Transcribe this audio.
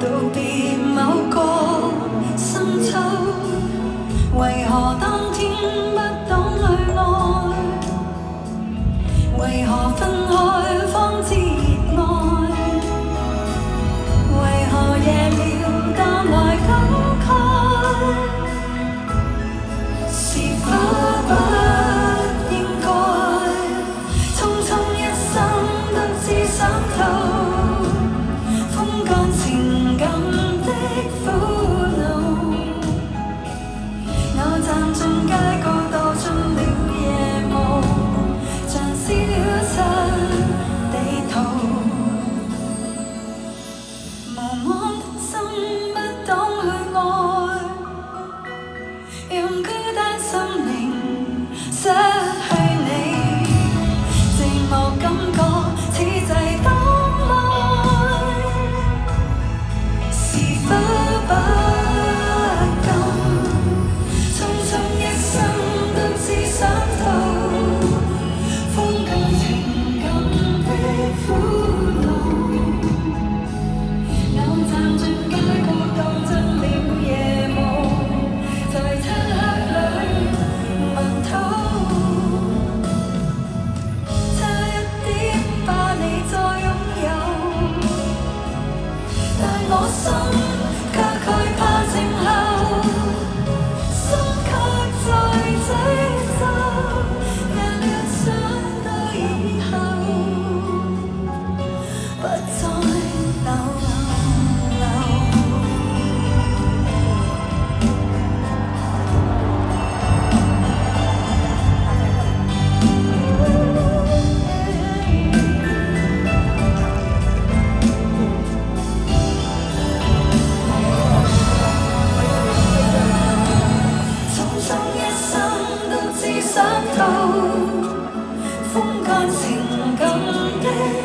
道別某個深秋，為何當天不懂去愛？為何分開方知熱愛？為何夜了但來感慨？是否不應該匆匆一生都只想透？風乾情感的苦惱，我站進街角道進了夜霧，像撕了漆地圖，無望的心不懂去愛，讓孤單心靈失去你，寂寞感覺此際多愛，是否不甘？匆匆一生都只想逃，風乾情感的苦惱，我站進街角道進了夜霧，在漆黑裏問討，差一點把你再擁有，但我心